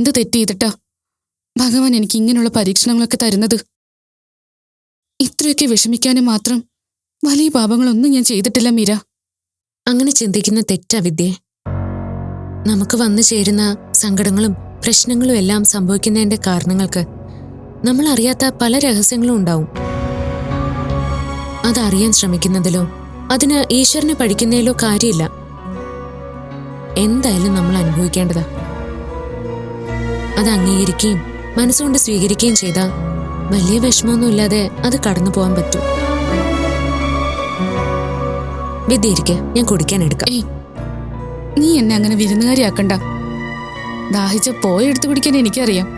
എന്ത് തെറ്റ് ചെയ്തിട്ടാ ഭഗവാൻ എനിക്ക് ഇങ്ങനെയുള്ള പരീക്ഷണങ്ങളൊക്കെ തരുന്നത്? ഇത്രയൊക്കെ വിഷമിക്കാനും മാത്രം വലിയ പാപങ്ങളൊന്നും ഞാൻ ചെയ്തിട്ടില്ല മീര. അങ്ങനെ ചിന്തിക്കുന്ന തെറ്റാ വിദ്യേ. നമുക്ക് വന്നു ചേരുന്ന സങ്കടങ്ങളും പ്രശ്നങ്ങളും എല്ലാം സംഭവിക്കുന്നതിന്റെ കാരണങ്ങൾക്ക് നമ്മൾ അറിയാത്ത പല രഹസ്യങ്ങളും ഉണ്ടാവും. അതറിയാൻ ശ്രമിക്കുന്നതിലോ അതിന് ഈശ്വരനെ പഠിക്കുന്നതിലോ കാര്യമില്ല. എന്തായാലും നമ്മൾ അനുഭവിക്കേണ്ടതാ. അത് അംഗീകരിക്കുകയും മനസ്സുകൊണ്ട് സ്വീകരിക്കുകയും ചെയ്താൽ വലിയ വിഷമമൊന്നുമില്ലാതെ അത് കടന്നു പോകാൻ പറ്റും. വിദ്യ ഇരിക്കെ, ഞാൻ കുടിക്കാൻ എടുക്കാം. നീ എന്നെ അങ്ങനെ വിരുന്നുകാരിയാക്കണ്ട. ദാഹിച്ച പോയെടുത്ത് കുടിക്കാൻ എനിക്കറിയാം.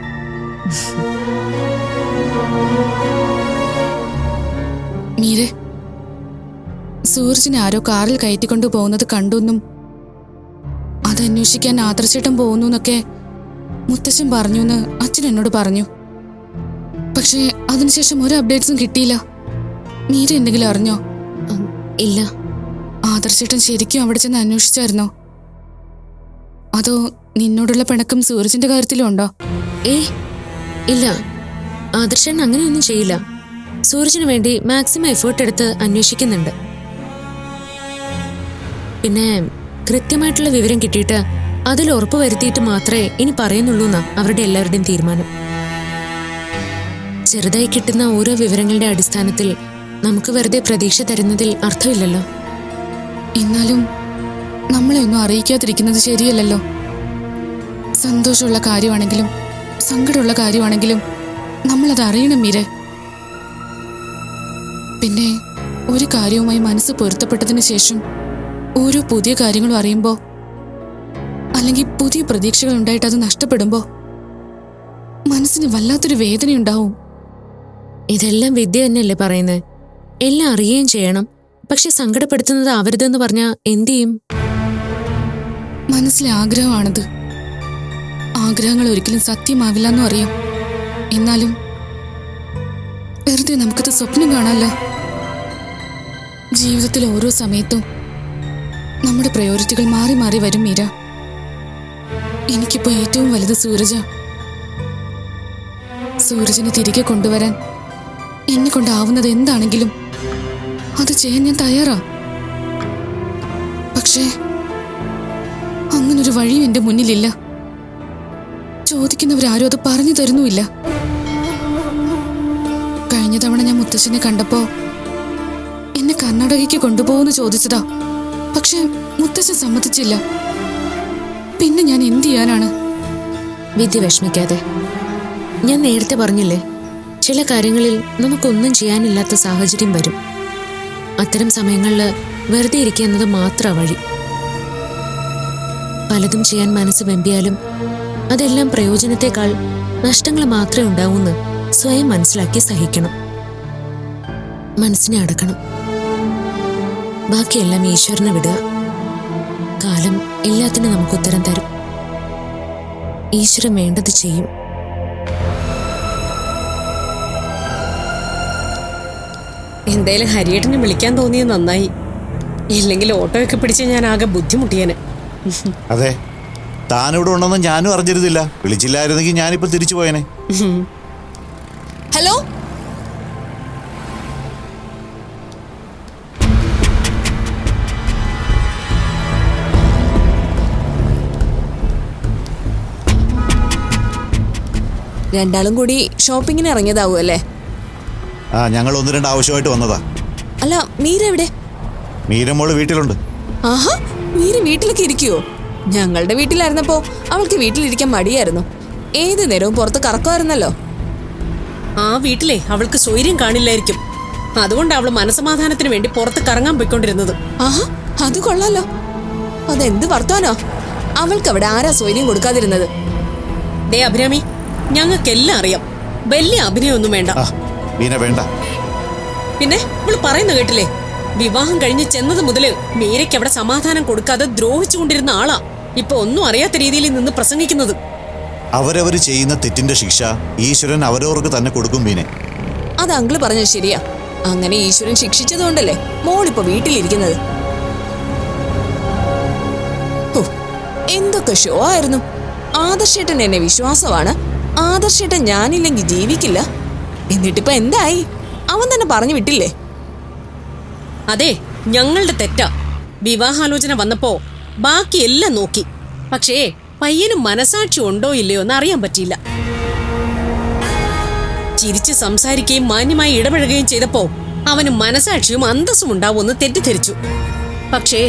മീരെ, സൂരജിനെ ആരോ കാറിൽ കയറ്റിക്കൊണ്ടു പോകുന്നത് കണ്ടുവെന്നും അതന്വേഷിക്കാൻ ആദർശേട്ടൻ പോകുന്നു എന്നൊക്കെ മുത്തശ്ശൻ പറഞ്ഞു എന്ന് അച്ഛൻ എന്നോട് പറഞ്ഞു. പക്ഷേ അതിനുശേഷം ഒരു അപ്ഡേറ്റ്സും കിട്ടിയില്ല. മീര എന്തെങ്കിലും അറിഞ്ഞോ? ഇല്ല. ആദർശേട്ടൻ ശരിക്കും അവിടെ ചെന്ന് അന്വേഷിച്ചായിരുന്നോ? അതോ നിന്നോടുള്ള പിണക്കം സൂരജിന്റെ കാര്യത്തിലും ഉണ്ടോ? ഇല്ല, ആദർശൻ അങ്ങനെയൊന്നും ചെയ്യില്ല. സൂരജിന് വേണ്ടി മാക്സിമം എഫേർട്ട് എടുത്ത് അന്വേഷിക്കുന്നുണ്ട്. പിന്നെ കൃത്യമായിട്ടുള്ള വിവരം കിട്ടിയിട്ട് അതിൽ ഉറപ്പ് വരുത്തിയിട്ട് മാത്രമേ ഇനി പറയുന്നുള്ളൂ എന്നാ അവരുടെ എല്ലാവരുടെയും തീരുമാനം. ചെറുതായി കിട്ടുന്ന ഓരോ വിവരങ്ങളുടെ അടിസ്ഥാനത്തിൽ നമുക്ക് വെറുതെ പ്രതീക്ഷ തരുന്നതിൽ അർത്ഥമില്ലല്ലോ. എന്നാലും നമ്മളെ ഒന്നും അറിയിക്കാതിരിക്കുന്നത് ശരിയല്ലല്ലോ. സന്തോഷമുള്ള കാര്യമാണെങ്കിലും സങ്കടമുള്ള കാര്യമാണെങ്കിലും നമ്മളത് അറിയണം മീരെ. പിന്നെ ഒരു കാര്യവുമായി മനസ്സ് പൊരുത്തപ്പെട്ടതിന് ശേഷം ഓരോ പുതിയ കാര്യങ്ങളും അറിയുമ്പോൾ, അല്ലെങ്കിൽ പുതിയ പ്രതീക്ഷകൾ ഉണ്ടായിട്ട് അത് നഷ്ടപ്പെടുമ്പോൾ മനസ്സിന് വല്ലാത്തൊരു വേദനയുണ്ടാവും. ഇതെല്ലാം വിദ്യ തന്നെയല്ലേ പറയുന്നത്? എല്ലാം അറിയുകയും ചെയ്യണം, പക്ഷെ സങ്കടപ്പെടുത്തുന്നത് ആവരുതെന്ന് പറഞ്ഞാൽ എന്തു ചെയ്യും? മനസ്സിലെ ആഗ്രഹമാണത്. ആഗ്രഹങ്ങൾ ഒരിക്കലും സത്യമാവില്ല എന്നും അറിയാം. എന്നാലും വെറുതെ നമുക്കത് സ്വപ്നം കാണാമല്ലോ. ജീവിതത്തിൽ ഓരോ സമയത്തും നമ്മുടെ പ്രയോറിറ്റികൾ മാറി മാറി വരും മീര. എനിക്കിപ്പോ ഏറ്റവും വലുത് സൂരജ. സൂരജിനെ തിരികെ കൊണ്ടുവരാൻ എന്നെ കൊണ്ടാവുന്നത് എന്താണെങ്കിലും അത് ചെയ്യാൻ ഞാൻ തയ്യാറാ. പക്ഷേ അങ്ങനൊരു വഴിയും എന്റെ മുന്നിലില്ല. ചോദിക്കുന്നവരാരും അത് പറഞ്ഞു തരുന്നുമില്ല. കഴിഞ്ഞ തവണ ഞാൻ മുത്തശ്ശനെ കണ്ടപ്പോ എന്നെ കർണാടകയ്ക്ക് കൊണ്ടുപോകുന്നു ചോദിച്ചതാ. പക്ഷെ മുത്തശ്ശൻ സമ്മതിച്ചില്ല. പിന്നെ ഞാൻ എന്ത് ചെയ്യാനാണ്? വിദ്യ വിഷമിക്കാതെ. ഞാൻ നേരത്തെ പറഞ്ഞില്ലേ, ചില കാര്യങ്ങളിൽ നമുക്കൊന്നും ചെയ്യാനില്ലാത്ത സാഹചര്യം വരും. അത്തരം സമയങ്ങളിൽ വെറുതെ ഇരിക്കുക എന്നത് മാത്രമാണ് വഴി. പലതും ചെയ്യാൻ മനസ്സ് വെമ്പിയാലും അതെല്ലാം പ്രയോജനത്തെക്കാൾ നഷ്ടങ്ങൾ മാത്രമേ ഉണ്ടാവൂന്ന് സ്വയം മനസ്സിലാക്കി സഹിക്കണം. മനസ്സിനെ അടക്കണം. ബാക്കിയെല്ലാം ഈശ്വരനെ വിടുക. കാലം എല്ലാത്തിനും നമുക്ക് ഉത്തരം തരും. ഈശ്വരൻ വേണ്ടത് ചെയ്യും. എന്തായാലും ഹരിയേട്ടനെ വിളിക്കാൻ തോന്നിയത് നന്നായി. ഇല്ലെങ്കിൽ ഓട്ടോയൊക്കെ പിടിച്ച് ഞാൻ ആകെ ബുദ്ധിമുട്ടിയേനെ. അതെ, താനിവിടെ ഉണ്ടെന്ന് ഞാനും അറിഞ്ഞിരുന്നില്ല. വിളിച്ചില്ലായിരുന്നെങ്കിൽ ഞാനിപ്പോ തിരിച്ചു പോയേനെ. ഹലോ, രണ്ടാളും കൂടി ഷോപ്പിങ്ങിന് ഇറങ്ങിയതാവൂ അല്ലേ? ഞങ്ങൾ ഒന്ന് രണ്ട് ആവശ്യമായിട്ട് വന്നതാ. അല്ല, മീര എവിടെ? മീരമോള് വീട്ടിലുണ്ട്. ആഹാ, മീര വീട്ടിലൊക്കെ ഇരിക്കുവോ? ഞങ്ങളുടെ വീട്ടിലായിരുന്നപ്പോ അവൾക്ക് വീട്ടിലിരിക്കാൻ മടിയായിരുന്നു. ഏത് നേരവും പുറത്ത് കറക്കുമായിരുന്നല്ലോ. ആ വീട്ടിലെ അവൾക്ക് സ്വൈര്യം കാണില്ലായിരിക്കും. അതുകൊണ്ട് അവള് മനസമാധാനത്തിന് വേണ്ടി പുറത്ത് കറങ്ങാൻ പോയിക്കൊണ്ടിരുന്നത്. ആഹാ, അത് കൊള്ളാലോ. അതെന്ത് വർത്താനോ? അവൾക്ക് അവിടെ ആരാ സ്വൈര്യം കൊടുക്കാതിരുന്നത്? ദേ അഭിരാമി, ഞങ്ങൾക്കെല്ലാം അറിയാം. വലിയ അഭിനയൊന്നും വേണ്ട. വേണ്ട. പിന്നെ ഇവള് പറയുന്ന കേട്ടില്ലേ, വിവാഹം കഴിഞ്ഞ് ചെന്നത് മുതല് മീരയ്ക്ക് അവിടെ സമാധാനം കൊടുക്കാതെ ദ്രോഹിച്ചുകൊണ്ടിരുന്ന ആളാ ഇപ്പൊ ഒന്നും അറിയാത്ത രീതിയിൽ നിന്ന് പ്രസംഗിക്കുന്നത്. അവരവര് ചെയ്യുന്ന തെറ്റിന്റെ ശിക്ഷ ഈശ്വരൻ അവരവർക്ക് തന്നെ കൊടുക്കും. മീനെ, അത് അങ്കിള് പറഞ്ഞത് ശരിയാ. അങ്ങനെ ഈശ്വരൻ ശിക്ഷിച്ചതുകൊണ്ടല്ലേ മോളിപ്പോ വീട്ടിലിരിക്കുന്നത്. എന്തൊക്കെ ഷോ ആയിരുന്നു. ആദർശേട്ടൻ എന്നെ വിശ്വാസമാണ്, ആദർശേട്ടൻ ഞാനില്ലെങ്കിൽ ജീവിക്കില്ല. എന്നിട്ടിപ്പോ എന്തായി? അവൻ തന്നെ പറഞ്ഞു വിട്ടില്ലേ? അതെ, ഞങ്ങളുടെ തെറ്റാ. വിവാഹാലോചന വന്നപ്പോ ബാക്കിയെല്ലാം നോക്കി. പക്ഷേ പയ്യന് മനസാക്ഷി ഉണ്ടോ ഇല്ലയോ എന്ന് അറിയാൻ പറ്റിയില്ല. ചിരിച്ച് സംസാരിക്കുകയും മാന്യമായി ഇടപഴകുകയും ചെയ്തപ്പോ അവന് മനസാക്ഷിയും അന്തസ്സും ഉണ്ടാവുമെന്ന് തെറ്റിദ്ധരിച്ചു. പക്ഷേ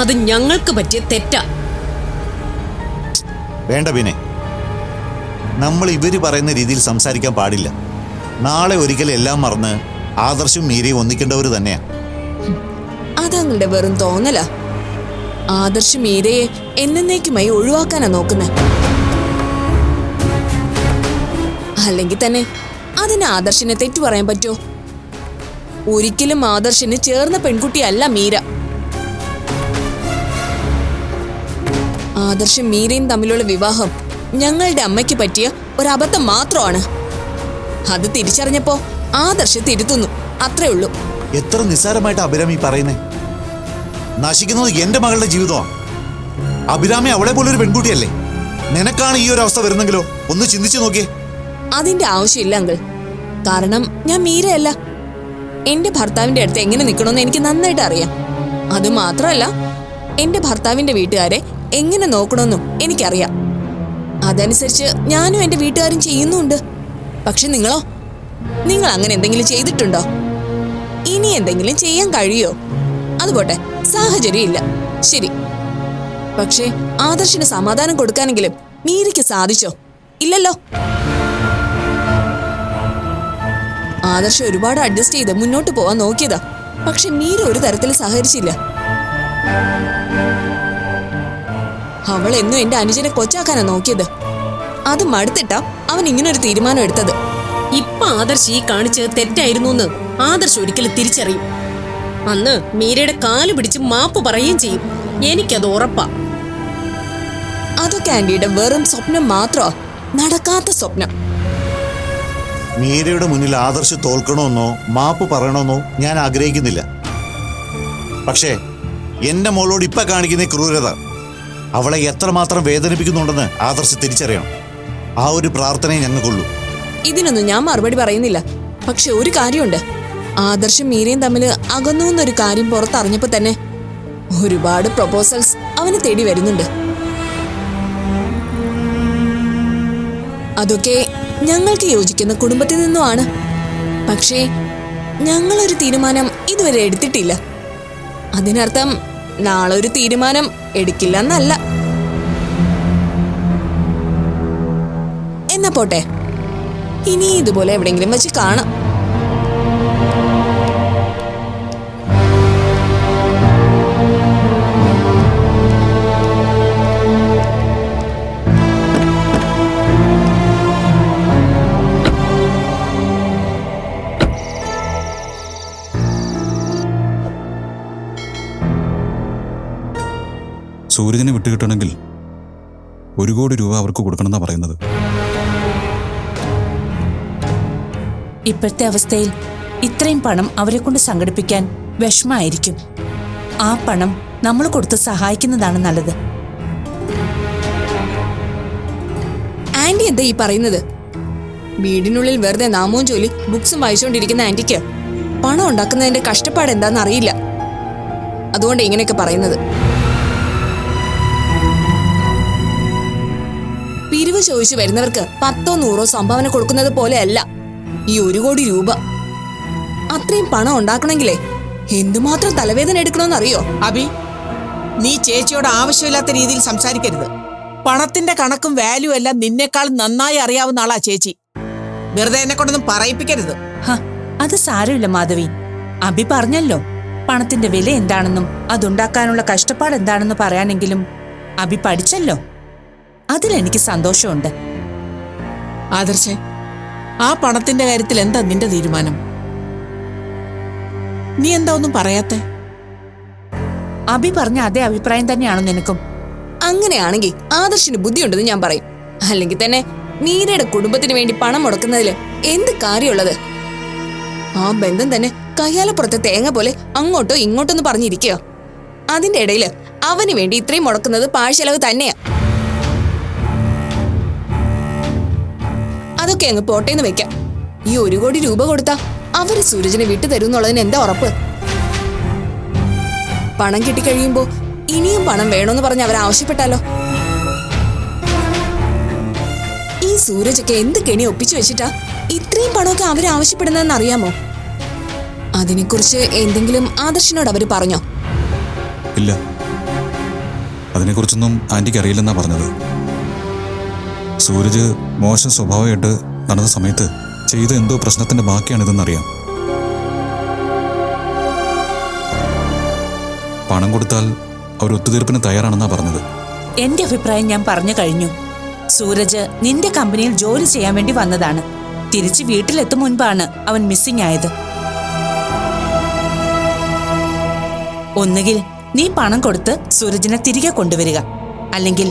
അത് ഞങ്ങൾക്ക് പറ്റിയ തെറ്റാ. വേണ്ട പിന്നെ, നമ്മൾ ഇവര് പറയുന്ന രീതിയിൽ സംസാരിക്കാൻ പാടില്ല. നാളെ ഒരിക്കലും എല്ലാം മറന്ന് ആദർശും മീരയും ഒന്നിക്കേണ്ടവർ തന്നെയാ. അതങ്ങളുടെ വെറും തോന്നലാ. ആദർശ് മീരയെ എന്നേക്കുമായി ഒഴിവാക്കാനാ നോക്കുന്നത്. അല്ലെങ്കിൽ തന്നെ അതിന് ആദർശിനെ തെറ്റു പറയാൻ പറ്റുമോ? ഒരിക്കലും ആദർശിന് ചേർന്ന പെൺകുട്ടിയല്ല മീര. ആദർശും മീരയും തമ്മിലുള്ള വിവാഹം ഞങ്ങളുടെ അമ്മയ്ക്ക് പറ്റിയ ഒരബദ്ധം മാത്രമാണ്. അത് തിരിച്ചറിഞ്ഞപ്പോ ആദർശ് തിരുത്തുന്നു, അത്രേ ഉള്ളൂ. എത്ര നിസ്സാരമായിട്ട് അഭിരാമി പറയുന്നേ. നശിക്കുന്നത് എന്റെ മകളുടെ ജീവിതമാണ്. അഭിരാമി അവളെ പോലൊരു പെൺകുട്ടിയല്ലേ. നിനക്കാണ് ഈ ഒരു അവസ്ഥ വരുന്നെങ്കിലോ ഒന്ന് ചിന്തിച്ചു നോക്കിയേ. അതിന്റെ ആവശ്യമില്ല അങ്കിൾ. കാരണം ഞാൻ മീരയല്ല. എന്റെ ഭർത്താവിന്റെ അടുത്ത് എങ്ങനെ നിൽക്കണമെന്ന് എനിക്ക് നന്നായിട്ട് അറിയാം. അതുമാത്രമല്ല, എന്റെ ഭർത്താവിന്റെ വീട്ടുകാരെ എങ്ങനെ നോക്കണമെന്നും എനിക്കറിയാം. അതനുസരിച്ച് ഞാനും എന്റെ വീട്ടുകാരും ചെയ്യുന്നുണ്ട്. പക്ഷെ നിങ്ങളോ? നിങ്ങൾ അങ്ങനെ എന്തെങ്കിലും ചെയ്തിട്ടുണ്ടോ? ഇനി എന്തെങ്കിലും ചെയ്യാൻ കഴിയോ? അതുപോട്ടെ, സാഹചര്യം ഇല്ല, ശരി. പക്ഷേ ആദർശിന് സമാധാനം കൊടുക്കാനെങ്കിലും മീരയ്ക്ക് സാധിച്ചോ? ഇല്ലല്ലോ. ആദർശ് ഒരുപാട് അഡ്ജസ്റ്റ് ചെയ്ത് മുന്നോട്ട് പോവാൻ നോക്കിയതാ. പക്ഷെ മീര ഒരു തരത്തിൽ സഹകരിച്ചില്ല. അവൾ എന്നും എന്റെ അനുജനെ കൊച്ചാക്കാനാ നോക്കിയത്. അത് മടുത്തിട്ടാ അവൻ ഇങ്ങനൊരു തീരുമാനം എടുത്തത്. ഇപ്പൊ ആദർശ് ഈ കാണിച്ചത് തെറ്റായിരുന്നു എന്ന് ആദർശ് ഒരിക്കലും തിരിച്ചറിയും. അന്ന് മീരയുടെ കാല് പിടിച്ച് മാപ്പ് പറയുകയും ചെയ്യും. എനിക്കത് ഉറപ്പാ. അതൊക്കെ ആന്റിയുടെ വെറും സ്വപ്നം മാത്രമാ, നടക്കാത്ത സ്വപ്നം. മീരയുടെ മുന്നിൽ ആദർശ് തോൽക്കണമെന്നോ മാപ്പ് പറയണമെന്നോ ഞാൻ ആഗ്രഹിക്കുന്നില്ല. പക്ഷേ എന്റെ മോളോട് ഇപ്പൊ കാണിക്കുന്ന ക്രൂരത അവളെ എത്രമാത്രം വേദനിപ്പിക്കുന്നുണ്ടെന്ന് ആദർശ് തിരിച്ചറിയണം. ആ ഒരു പ്രാർത്ഥനയെ ഞങ്ങൾക്കുള്ളൂ. ഇതിനൊന്നും ഞാൻ മറുപടി പറയുന്നില്ല. പക്ഷെ ഒരു കാര്യമുണ്ട്, ആദർശും മീരയും തമ്മിൽ അകന്നു എന്നൊരു കാര്യം പുറത്തറിഞ്ഞപ്പോ തന്നെ ഒരുപാട് പ്രൊപ്പോസൽസ് അവന് തേടി വരുന്നുണ്ട്. അതൊക്കെ ഞങ്ങൾക്ക് യോജിക്കുന്ന കുടുംബത്തിൽ നിന്നുമാണ്. പക്ഷേ ഞങ്ങളൊരു തീരുമാനം ഇതുവരെ എടുത്തിട്ടില്ല. അതിനർത്ഥം നാളെ ഒരു തീരുമാനം എടുക്കില്ല എന്നല്ല. എന്നാ പോട്ടെ, ഇനി ഇതുപോലെ എവിടെയെങ്കിലും വെച്ച് കാണാം. സൂരജിനെ വിട്ടുകിട്ടണമെങ്കിൽ 1 കോടി രൂപ അവർക്ക് കൊടുക്കണമെന്നാണ് പറയുന്നത്. ഇപ്പോഴത്തെ അവസ്ഥയിൽ ഇത്രയും പണം അവരെ കൊണ്ട് സംഘടിപ്പിക്കാൻ വിഷമായിരിക്കും. ആ പണം നമ്മൾ കൊടുത്ത് സഹായിക്കുന്നതാണ് നല്ലത്. ആന്റി എന്താ ഈ പറയുന്നത്? വീടിനുള്ളിൽ വെറുതെ നാമവും ജോലി ബുക്സും വായിച്ചുകൊണ്ടിരിക്കുന്ന ആന്റിക്ക് പണം ഉണ്ടാക്കുന്നതിന്റെ കഷ്ടപ്പാട് എന്താണെന്ന് അറിയില്ല. അതുകൊണ്ട് ഇങ്ങനെയൊക്കെ പറയുന്നത്. പിരിവ് ചോദിച്ചു വരുന്നവർക്ക് 10ഓ 100ഓ സംഭാവന കൊടുക്കുന്നത് പോലെയല്ല ഈ 1 കോടി രൂപ. അത്രയും പണം ഉണ്ടാക്കണമെങ്കിലേ എന്തുമാത്രം തലവേദന എടുക്കണമെന്നറിയോ? അബി, നീ ചേച്ചിയോട് ആവശ്യമില്ലാത്ത രീതിയിൽ സംസാരിക്കരുത്. പണത്തിന്റെ കണക്കും വാല്യൂ എല്ലാം നിന്നേക്കാൾ നന്നായി അറിയാവുന്ന ആളാ ചേച്ചി. വെറുതെ എന്നെ കൊണ്ടൊന്നും പറയിപ്പിക്കരുത്. അത് സാരമില്ല മാധവി. അബി പറഞ്ഞല്ലോ, പണത്തിന്റെ വില എന്താണെന്നും അതുണ്ടാക്കാനുള്ള കഷ്ടപ്പാട് എന്താണെന്ന് പറയാനെങ്കിലും അബി പഠിച്ചല്ലോ. അതിലെനിക്ക് സന്തോഷമുണ്ട്. ആദർശേ, ആ പണത്തിന്റെ കാര്യത്തിൽ എന്താ നിന്റെ തീരുമാനം? നീ എന്താ ഒന്നും പറയാത്തെ? അബി പറഞ്ഞ അതേ അഭിപ്രായം തന്നെയാണോ നിനക്കും? അങ്ങനെയാണെങ്കിൽ ആദർശിന് ബുദ്ധിയുണ്ടെന്ന് ഞാൻ പറയും. അല്ലെങ്കിൽ തന്നെ മീരയുടെ കുടുംബത്തിന് വേണ്ടി പണം മുടക്കുന്നതിൽ എന്ത് കാര്യമുള്ളത്? ആ ബന്ധം തന്നെ കയ്യാലപ്പുറത്തെ തേങ്ങ പോലെ അങ്ങോട്ടോ ഇങ്ങോട്ടൊന്ന് പറഞ്ഞിരിക്കുക. അതിന്റെ ഇടയിൽ അവന് വേണ്ടി ഇത്രയും മുടക്കുന്നത് പാഴ്ചെലവ് തന്നെയാ. അതൊക്കെ അങ്ങ് പോട്ടേന്ന് വെക്കാം. ഈ 1 കോടി രൂപ കൊടുത്താ അവര് സൂരജിനെ വിട്ടു തരുമെന്നുള്ളതിന് എന്താ ഉറപ്പ്? പണം കിട്ടിക്കഴിയുമ്പോ ഇനിയും പണം വേണമെന്ന് പറഞ്ഞ് അവർ ആവശ്യപ്പെട്ടാലോ? ഈ സൂരജൊക്കെ എന്ത് കെണി ഒപ്പിച്ചു വെച്ചിട്ടാ ഇത്രയും പണമൊക്കെ അവര് ആവശ്യപ്പെടുന്നതെന്ന് അറിയാമോ? അതിനെക്കുറിച്ച് എന്തെങ്കിലും ആദർശിനോട് അവര് പറഞ്ഞോ? ഇല്ല, അതിനെക്കുറിച്ചൊന്നും ആന്റിക്ക് അറിയില്ലെന്നാ പറഞ്ഞത്. സൂരജ് മോശം സ്വഭാവമായിട്ട് നടന്ന സമയത്ത് ചെയ്ത എന്തോ പ്രശ്നത്തിന്റെ ബാക്കിയാണിതെന്നറിയാം. പണം കൊടുത്താൽ അവർ ഒത്തുതീർപ്പിന് തയ്യാറാണെന്നാ പറഞ്ഞത്. എന്റെ അഭിപ്രായം ഞാൻ പറഞ്ഞു കഴിഞ്ഞു. സൂരജ് നിന്റെ കമ്പനിയിൽ ജോലി ചെയ്യാൻ വേണ്ടി വന്നതാണ്. തിരിച്ച് വീട്ടിലെത്തും മുൻപാണ് അവൻ മിസ്സിംഗ് ആയത്. ഒന്നുകിൽ നീ പണം കൊടുത്ത് സൂരജിനെ തിരികെ കൊണ്ടുവരിക, അല്ലെങ്കിൽ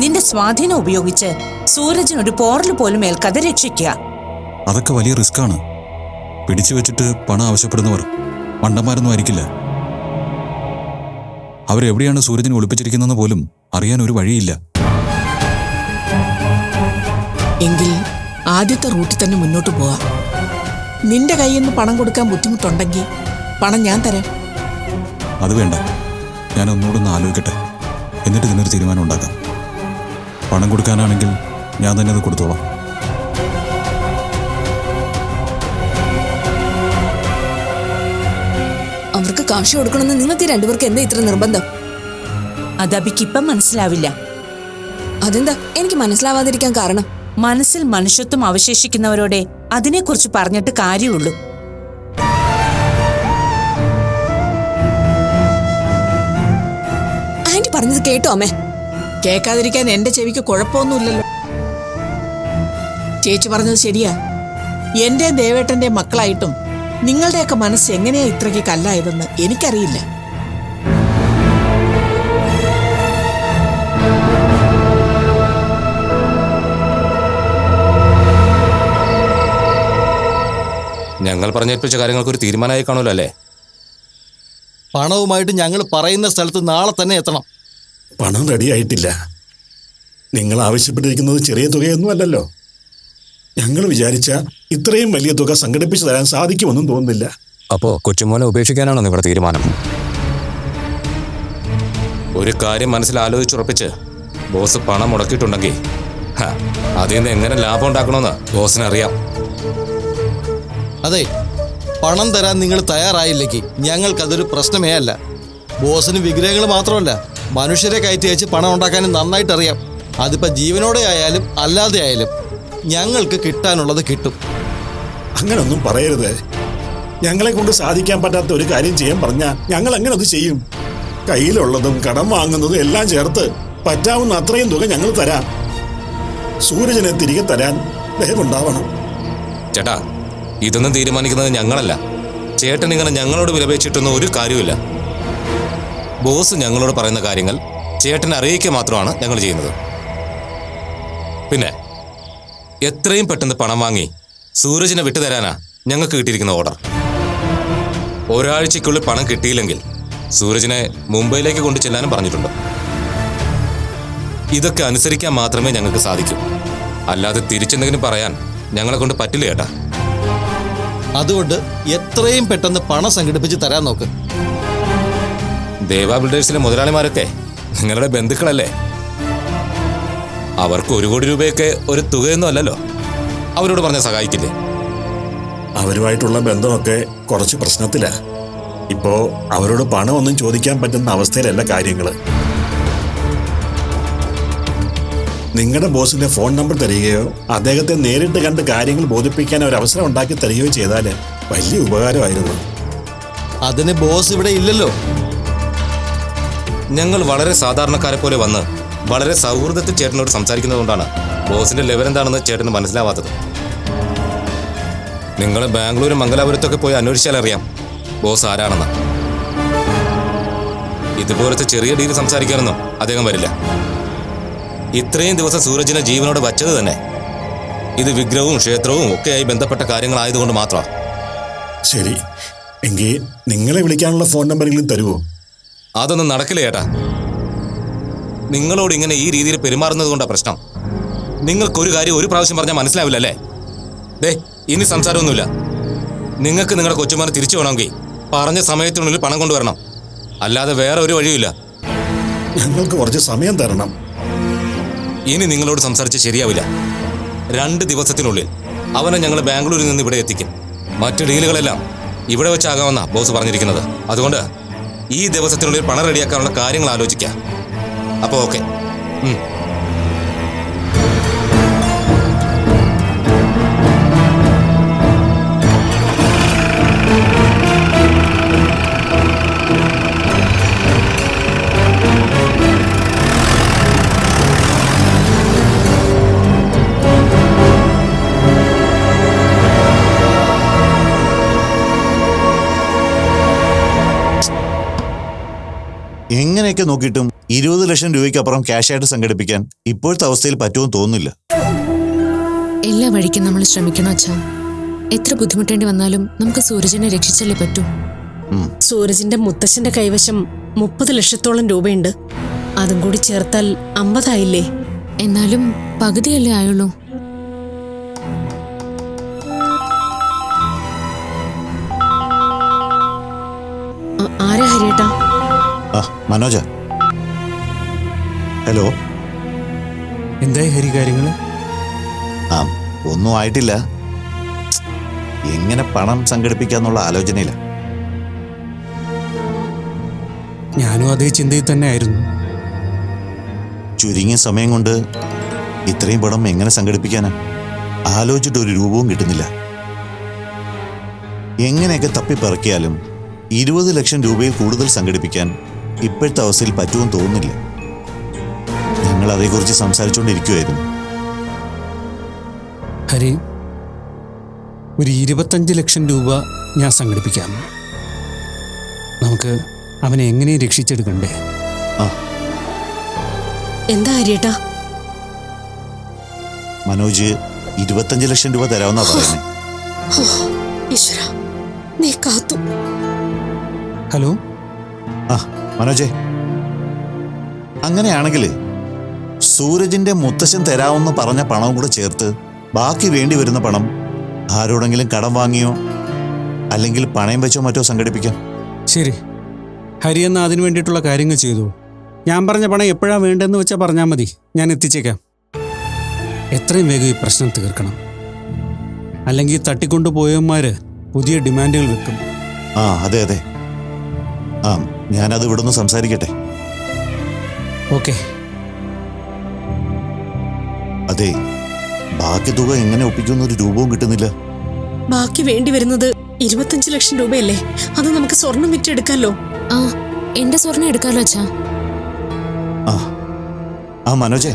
നിന്റെ സ്വാധീനം ഉപയോഗിച്ച് സൂരജിനൊരു പോറൽ പോലും ഏൽക്കാതെ രക്ഷിക്കുക. അതൊക്കെ വലിയ റിസ്ക്കാണ്. പിടിച്ചു വെച്ചിട്ട് പണം ആവശ്യപ്പെടുന്നവർ മണ്ടന്മാരൊന്നും ആയിരിക്കില്ല. അവരെവിടെയാണ് സൂരജിനെ ഒളിപ്പിച്ചിരിക്കുന്നതെന്ന് പോലും അറിയാൻ ഒരു വഴിയില്ല. എങ്കിൽ ആദ്യത്തെ റൂട്ടിൽ തന്നെ മുന്നോട്ട് പോവാം. നിന്റെ കയ്യിൽ നിന്ന് പണം കൊടുക്കാൻ ബുദ്ധിമുട്ടുണ്ടെങ്കിൽ പണം ഞാൻ തരാം. അത് വേണ്ട, ഞാൻ ഒന്നുകൂടെ ആലോചിക്കട്ടെ, എന്നിട്ട് ഇതിനൊരു തീരുമാനം ഉണ്ടാക്കാം. പണം കൊടുക്കാനാണെങ്കിൽ ഞാൻ തന്നെ അത് കൊടുത്തോളാം. അവർക്ക് കാശ് കൊടുക്കണമെന്ന് നിങ്ങൾക്ക് രണ്ടുപേർക്ക് എന്താ ഇത്ര നിർബന്ധം? അതബിക്കിപ്പം മനസ്സിലാവില്ല. അതെന്താ എനിക്ക് മനസ്സിലാവാതിരിക്കാൻ കാരണം? മനസ്സിൽ മനുഷ്യത്വം അവശേഷിക്കുന്നവരോടെ അതിനെക്കുറിച്ച് പറഞ്ഞിട്ട് കാര്യമുള്ളൂ. ആന്റി പറഞ്ഞത് കേട്ടോ അമ്മേ? കേൾക്കാതിരിക്കാൻ എന്റെ ചെവിക്ക് കുഴപ്പമൊന്നുമില്ലല്ലോ. ചേച്ചി പറഞ്ഞത് ശരിയാ. എന്റെ ദേവേട്ടന്റെ മക്കളായിട്ടും നിങ്ങളുടെയൊക്കെ മനസ്സ് എങ്ങനെയാ ഇത്രയ്ക്ക് കല്ലായതെന്ന് എനിക്കറിയില്ല. ഞങ്ങൾ പറഞ്ഞേൽപ്പിച്ച കാര്യങ്ങൾക്കൊരു തീരുമാനമായി കാണുമല്ലോ അല്ലേ? പണവുമായിട്ട് ഞങ്ങൾ പറയുന്ന സ്ഥലത്ത് നാളെ തന്നെ എത്തണം. പണം റെഡിയായിട്ടില്ല. നിങ്ങൾ ആവശ്യപ്പെട്ടിരിക്കുന്നത് ചെറിയ തുകയൊന്നും അല്ലല്ലോ. ഞങ്ങൾ വിചാരിച്ച ഇത്രയും വലിയ തുക സംഘടിപ്പിച്ചു തരാൻ സാധിക്കുമെന്നും തോന്നുന്നില്ല. അപ്പോ കൊച്ചുമോനെ ഉപേക്ഷിക്കാനാണോ നിങ്ങളുടെ തീരുമാനം? ഒരു കാര്യം മനസ്സിൽ ആലോചിച്ചുറപ്പിച്ച് ബോസ് പണം മുടക്കിയിട്ടുണ്ടെങ്കിൽ അതിൽ നിന്ന് എങ്ങനെ ലാഭം ഉണ്ടാക്കണമെന്ന് ബോസിനറിയാം. അതെ, പണം തരാൻ നിങ്ങൾ തയ്യാറായില്ലെങ്കിൽ ഞങ്ങൾക്കതൊരു പ്രശ്നമേ അല്ല. ബോസിന് വിഗ്രഹങ്ങൾ മാത്രമല്ല, മനുഷ്യരെ കയറ്റി അയച്ച് പണം ഉണ്ടാക്കാനും നന്നായിട്ടറിയാം. അതിപ്പോൾ ജീവനോടെ ആയാലും അല്ലാതെ ആയാലും ഞങ്ങൾക്ക് കിട്ടാനുള്ളത് കിട്ടും. അങ്ങനൊന്നും പറയരുത്. ഞങ്ങളെ കൊണ്ട് സാധിക്കാൻ പറ്റാത്ത ഒരു കാര്യം ചെയ്യാൻ പറഞ്ഞാൽ ഞങ്ങൾ എങ്ങനെ അത് ചെയ്യും? കയ്യിലുള്ളതും കടം വാങ്ങുന്നതും എല്ലാം ചേർത്ത് പറ്റാവുന്ന അത്രയും തുക ഞങ്ങൾ തരാം. സൂരജിനെ തിരികെ തരാൻ ദയവുണ്ടാവണം. ചേട്ടാ, ഇതൊന്നും തീരുമാനിക്കുന്നത് ഞങ്ങളല്ല. ചേട്ടൻ ഇങ്ങനെ ഞങ്ങളോട് വിലപേച്ചിട്ടൊന്നും ഒരു കാര്യമില്ല. ബോസ് ഞങ്ങളോട് പറയുന്ന കാര്യങ്ങൾ ചേട്ടനെ അറിയിക്കുക മാത്രമാണ് ഞങ്ങൾ ചെയ്യുന്നത്. പിന്നെ എത്രയും പെട്ടെന്ന് പണം വാങ്ങി സൂരജിനെ വിട്ടുതരാനാ ഞങ്ങൾക്ക് കിട്ടിയിരിക്കുന്ന ഓർഡർ. ഒരാഴ്ചക്കുള്ളിൽ പണം കിട്ടിയില്ലെങ്കിൽ സൂരജിനെ മുംബൈയിലേക്ക് കൊണ്ടു ചെല്ലാനും പറഞ്ഞിട്ടുണ്ട്. ഇതൊക്കെ അനുസരിക്കാൻ മാത്രമേ ഞങ്ങൾക്ക് സാധിക്കൂ. അല്ലാതെ തിരിച്ചെന്തെങ്കിലും പറയാൻ ഞങ്ങളെ കൊണ്ട് പറ്റില്ല ചേട്ടാ. അതുകൊണ്ട് എത്രയും പെട്ടെന്ന് പണം സംഘടിപ്പിച്ച് തരാൻ നോക്ക്. ദേവ ബിൽഡേഴ്സിലെ മുതലാളിമാരൊക്കെ നിങ്ങളുടെ ബന്ധുക്കളല്ലേ? അവർക്ക് 1 കോടി രൂപയൊക്കെ ഒരു തുകയൊന്നും അല്ലല്ലോ. അവരോട് പറഞ്ഞ സഹായിക്കില്ലേ? അവരുമായിട്ടുള്ള ബന്ധമൊക്കെ കുറച്ച് പ്രശ്നത്തിലാ. ഇപ്പോ അവരോട് പണമൊന്നും ചോദിക്കാൻ പറ്റുന്ന അവസ്ഥയിലല്ല കാര്യങ്ങൾ. നിങ്ങളുടെ ബോസിന്റെ ഫോൺ നമ്പർ തരികയോ അദ്ദേഹത്തെ നേരിട്ട് കണ്ട് കാര്യങ്ങൾ ബോധിപ്പിക്കാൻ ഒരു അവസരം ഉണ്ടാക്കി തരികയോ ചെയ്താൽ വലിയ ഉപകാരമായിരുന്നു. അതിന് ബോസ് ഇവിടെ ഇല്ലല്ലോ. ഞങ്ങൾ വളരെ സാധാരണക്കാരെ പോലെ വന്ന് വളരെ സൗഹൃദത്തിൽ ചേട്ടനോട് സംസാരിക്കുന്നതുകൊണ്ടാണ് ബോസിന്റെ ലെവൽ എന്താണെന്ന് ചേട്ടന് മനസ്സിലാവാത്തത്. നിങ്ങൾ ബാംഗ്ലൂരും മംഗലാപുരത്തൊക്കെ പോയി അന്വേഷിച്ചാൽ അറിയാം ബോസ് ആരാണെന്ന്. ഇതുപോലത്തെ ചെറിയ ഡീൽ സംസാരിക്കാനൊന്നും അദ്ദേഹം വരില്ല. ഇത്രയും ദിവസം സൂരജിനെ ജീവനോട് വച്ചത് തന്നെ ഇത് വിഗ്രഹവും ക്ഷേത്രവും ഒക്കെയായി ബന്ധപ്പെട്ട കാര്യങ്ങളായതുകൊണ്ട് മാത്രമാണ്. ശരി, എങ്കിൽ നിങ്ങളെ വിളിക്കാനുള്ള ഫോൺ നമ്പറെങ്കിലും തരുമോ? അതൊന്നും നടക്കില്ല ചേട്ടാ. നിങ്ങളോട് ഇങ്ങനെ ഈ രീതിയിൽ പെരുമാറുന്നത് കൊണ്ടാണ് പ്രശ്നം. നിങ്ങൾക്കൊരു കാര്യം ഒരു പ്രാവശ്യം പറഞ്ഞാൽ മനസ്സിലാവില്ല അല്ലേ? ദേ, ഇനി സംസാരമൊന്നുമില്ല. നിങ്ങൾക്ക് നിങ്ങളുടെ കൊച്ചുമാനെ തിരിച്ചു വേണമെങ്കിൽ പറഞ്ഞ സമയത്തിനുള്ളിൽ പണം കൊണ്ടുവരണം. അല്ലാതെ വേറെ ഒരു വഴിയുമില്ല. ഞങ്ങൾക്ക് കുറച്ച് സമയം തരണം. ഇനി നിങ്ങളോട് സംസാരിച്ച് ശരിയാവില്ല. 2 ദിവസത്തിനുള്ളിൽ അവനെ ഞങ്ങൾ ബാംഗ്ലൂരിൽ നിന്ന് ഇവിടെ എത്തിക്കും. മറ്റു ഡീലുകളെല്ലാം ഇവിടെ വെച്ചാകാമെന്നാ ബോസ് പറഞ്ഞിരിക്കുന്നത്. അതുകൊണ്ട് ഈ ദിവസത്തിനുള്ളിൽ പണം റെഡിയാക്കാനുള്ള കാര്യങ്ങൾ ആലോചിക്കാം. അപ്പോൾ ഓക്കെ. എങ്ങനെയൊക്കെ നോക്കിയിട്ടും 20 ലക്ഷം രൂപയ്ക്ക് അപ്പുറം ക്യാഷായിട്ട് സംഘടിപ്പിക്കാൻ ഇപ്പോഴത്തെ അവസ്ഥയിൽ പറ്റുമെന്ന് തോന്നുന്നില്ല. എല്ലാ വഴിക്കും നമ്മൾ ശ്രമിക്കണം അച്ഛാ. എത്ര ബുദ്ധിമുട്ടേണ്ടി വന്നാലും നമുക്ക് സൂരജിനെ രക്ഷിച്ചല്ലേ പറ്റൂ. സൂരജിന്റെ മുത്തശ്ശന്റെ കൈവശം 30 ലക്ഷത്തോളം രൂപയുണ്ട്. അതും കൂടി ചേർത്താൽ 50 ആയില്ലേ? എന്നാലും പകുതിയല്ലേ ആയുള്ളൂ. ആരാ ഹരിയേട്ടാ? മനോജ. ഹലോ. എന്തായി ഹരി കാര്യങ്ങൾ? ഒന്നും ആയിട്ടില്ല. എങ്ങനെ പണം സംഘടിപ്പിക്കാന്നുള്ള ആലോചനയില്ല. ഞാനും അതേ ചിന്തയിൽ തന്നെ ആയിരുന്നു. ചുരുങ്ങിയ സമയം കൊണ്ട് ഇത്രയും പണം എങ്ങനെ സംഘടിപ്പിക്കാനാ? ആലോചിച്ചിട്ട് ഒരു രൂപവും കിട്ടുന്നില്ല. എങ്ങനെയൊക്കെ തപ്പിപ്പറക്കിയാലും 20 ലക്ഷം രൂപയിൽ കൂടുതൽ സംഘടിപ്പിക്കാൻ ഇപ്പോഴത്തെ അവസ്ഥയിൽ പറ്റുമെന്ന് തോന്നുന്നില്ല. ഞങ്ങൾ അതേക്കുറിച്ച് സംസാരിച്ചുകൊണ്ടിരിക്കുമായിരുന്നു. ഹരി, ഒരു 25 ലക്ഷം രൂപ ഞാൻ സംഘടിപ്പിക്കാം. നമുക്ക് അവനെ എങ്ങനെ രക്ഷിച്ചെടുക്കണ്ടേ? എന്താ ഹരിയേട്ടാ? മനോജ് 25 ലക്ഷം രൂപ തരാമെന്നാ പറയുന്നത്. ഈശ്വരാ, നീ കാത്തു. ഹലോ. മനോജെ, അങ്ങനെയാണെങ്കിൽ സൂരജിന്റെ മുത്തശ്ശൻ തരാമെന്ന് പറഞ്ഞ പണവും കൂടെ ചേർത്ത് ബാക്കി വേണ്ടി വരുന്ന പണം ആരോടെങ്കിലും കടം വാങ്ങിയോ അല്ലെങ്കിൽ പണയം വെച്ചോ മറ്റോ സംഘടിപ്പിക്കാം. ശരി, ഹരി എന്ന അതിനു വേണ്ടിയിട്ടുള്ള കാര്യങ്ങൾ ചെയ്തു. ഞാൻ പറഞ്ഞ പണം എപ്പോഴാണ് വേണ്ടതെന്ന് വെച്ചാൽ പറഞ്ഞാൽ മതി, ഞാൻ എത്തിച്ചേക്കാം. എത്രയും വേഗം ഈ പ്രശ്നം തീർക്കണം. അല്ലെങ്കിൽ തട്ടിക്കൊണ്ടുപോയവന്മാർ പുതിയ ഡിമാൻഡുകൾ വെക്കും. അതെ അതെ. ഞാനത് ഇവിടുന്ന് സംസാരിക്കട്ടെ. ഓക്കെ. അതെ, ബാക്കി തുക എങ്ങനെ ഒപ്പിക്കുന്ന ഒരു രൂപവും കിട്ടുന്നില്ല. ബാക്കി വേണ്ടി വരുന്നത് 25 ലക്ഷം രൂപയല്ലേ? അത് നമുക്ക് സ്വർണം വിറ്റെടുക്കാലോ. എന്റെ സ്വർണം എടുക്കാലോ അച്ഛാ. മനോജെ,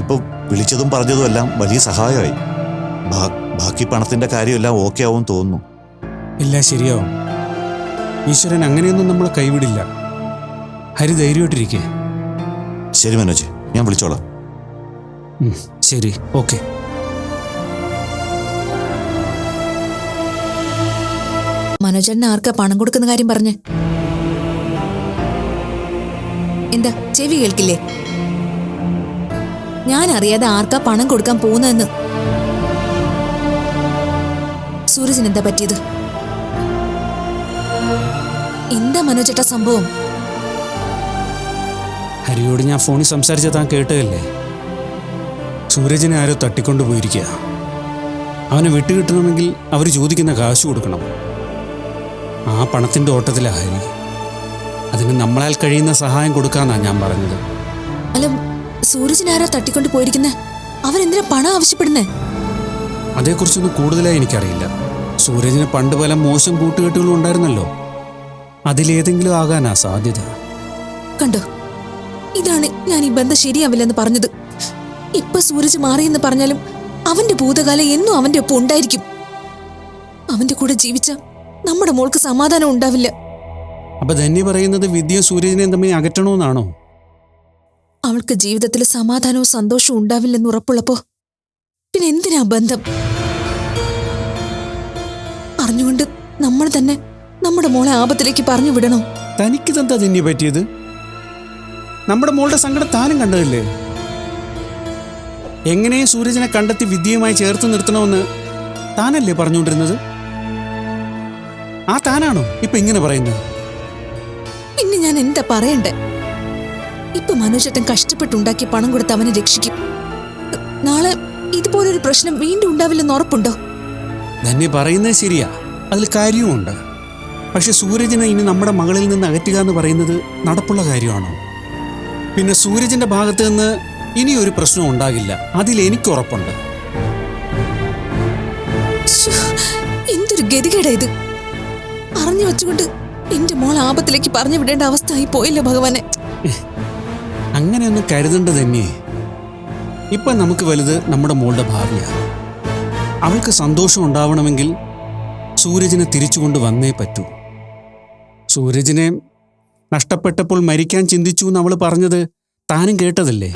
ഇപ്പൊ വിളിച്ചതും പറഞ്ഞതും എല്ലാം വലിയ സഹായമായി. ബാക്കി പണത്തിന്റെ കാര്യമെല്ലാം ഓക്കെ ആവും തോന്നുന്നു. എല്ലാം ശരിയാവും. ഈശ്വരൻ അങ്ങനെയൊന്നും നമ്മളെ കൈവിടില്ല. ഹരി ധൈര്യമായിട്ടിരിക്കേ. ശരി മനോജ്, ഞാൻ വിളിച്ചോളാം. ശരി, ഓക്കെ. മനോജേട്ടന് ആർക്കാ പണം കൊടുക്കുന്ന കാര്യം പറഞ്ഞ്? എന്താ ചെവി കേൾക്കില്ലേ? ഞാൻ അറിയാതെ ആർക്കാ പണം കൊടുക്കാൻ പോകുന്നതെന്ന്. സൂരജിന് എന്താ പറ്റിയത്? എന്താ മനോജേട്ട സംഭവം? ഹരിയോട് ഞാൻ ഫോണിൽ സംസാരിച്ച താൻ കേട്ടതല്ലേ? സൂരജിനെ ആരോ തട്ടിക്കൊണ്ടുപോയിരിക്കുക. അവനെ വിട്ടുകിട്ടണമെങ്കിൽ അവർ ചോദിക്കുന്ന കാശ് കൊടുക്കണം. ആ പണത്തിൻ്റെ ഓട്ടത്തിലാണ് ഹരി. അതിന് നമ്മളാൽ കഴിയുന്ന സഹായം കൊടുക്കാന്നാ ഞാൻ പറഞ്ഞത്. അല്ല, സൂരജിനെ ആരോ തട്ടിക്കൊണ്ട് പോയിരിക്കുന്നേ? അവരെന്തിനാ പണം ആവശ്യപ്പെടുന്നേ? അതേക്കുറിച്ചൊന്നും കൂടുതലായി എനിക്കറിയില്ല. സൂരജിന് പണ്ട് പല മോശം കൂട്ടുകെട്ടുകളും ഉണ്ടായിരുന്നല്ലോ. അതിലേതെങ്കിലും ആകാനാ സാധ്യത. കണ്ടോ, ഇതാണ് ഞാൻ ഈ ബന്ധം ശരിയാവില്ലെന്ന് പറഞ്ഞത്. ഇപ്പൊ സൂരജ് മാറിയെന്ന് പറഞ്ഞാലും അവന്റെ ഭൂതകാലം എന്നും അവന്റെ ഒപ്പം ഉണ്ടായിരിക്കും. അവന്റെ കൂടെ ജീവിച്ച നമ്മുടെ മോൾക്ക് സമാധാനം ഉണ്ടാവില്ല. അപ്പൊ ധന്യ പറയുന്നത് വിദ്യയും സൂരജിനെയും തമ്മിൽ അകറ്റണമെന്നാണോ? അവൾക്ക് ജീവിതത്തിൽ സമാധാനവും സന്തോഷവും ഉണ്ടാവില്ലെന്ന് ഉറപ്പുള്ളപ്പോ പിന്നെ എന്തിനാ ബന്ധം? അറിഞ്ഞുകൊണ്ട് നമ്മൾ തന്നെ നമ്മുടെ മോളെ ആപത്തിലേക്ക് പറഞ്ഞു വിടണോ? തനിക്കിതെന്താ ധന്യ പറ്റിയത്? നമ്മുടെ മോളുടെ സങ്കടം താനും കണ്ടതല്ലേ? എങ്ങനെയും സൂരജിനെ കണ്ടെത്തി വിദ്യയുമായി ചേർത്ത് നിർത്തണമെന്ന് താനല്ലേ പറഞ്ഞുകൊണ്ടിരുന്നത്? ആ താനാണോ ഇപ്പൊ ഇങ്ങനെ പറയുന്നത്? പിന്നെ ഞാൻ എന്താ പറയണ്ടേ? ഇപ്പൊ മനോജേട്ടൻ കഷ്ടപ്പെട്ടുണ്ടാക്കിയ പണം കൊടുത്ത് അവനെ രക്ഷിക്കും. നാളെ ഇതുപോലൊരു പ്രശ്നം വീണ്ടും ഉണ്ടാവില്ലെന്ന് ഉറപ്പുണ്ടോ? തന്നെ പറയുന്നത് ശരിയാ, അതിൽ കാര്യവുമുണ്ട്. പക്ഷെ സൂരജിനെ ഇനി നമ്മുടെ മകളിൽ നിന്ന് അകറ്റുക എന്ന് പറയുന്നത് നടപ്പുള്ള കാര്യമാണോ? പിന്നെ സൂരജിന്റെ ഭാഗത്ത് നിന്ന് ഇനിയൊരു പ്രശ്നം ഉണ്ടാകില്ല, അതിൽ എനിക്ക് ഉറപ്പുണ്ട്. എന്തൊരു ഗതികേടാ ഇത്! പറഞ്ഞു വെച്ചുകൊണ്ട് എന്റെ മോൾ ആപത്തിലേക്ക് പറഞ്ഞു വിടേണ്ട അവസ്ഥ ആയി പോയില്ല ഭഗവാനെ. അങ്ങനെയൊന്നും കരുതേണ്ടത് തന്നെ. ഇപ്പൊ നമുക്ക് വലുത് നമ്മുടെ മോളുടെ ഭാവിയാ. അവൾക്ക് സന്തോഷം ഉണ്ടാവണമെങ്കിൽ സൂരജിനെ തിരിച്ചുകൊണ്ട് വന്നേ പറ്റൂ. സൂരജിനെ നഷ്ടപ്പെട്ടപ്പോൾ മരിക്കാൻ ചിന്തിച്ചു എന്ന് അവൾ പറഞ്ഞത് താനും കേട്ടതല്ലേ?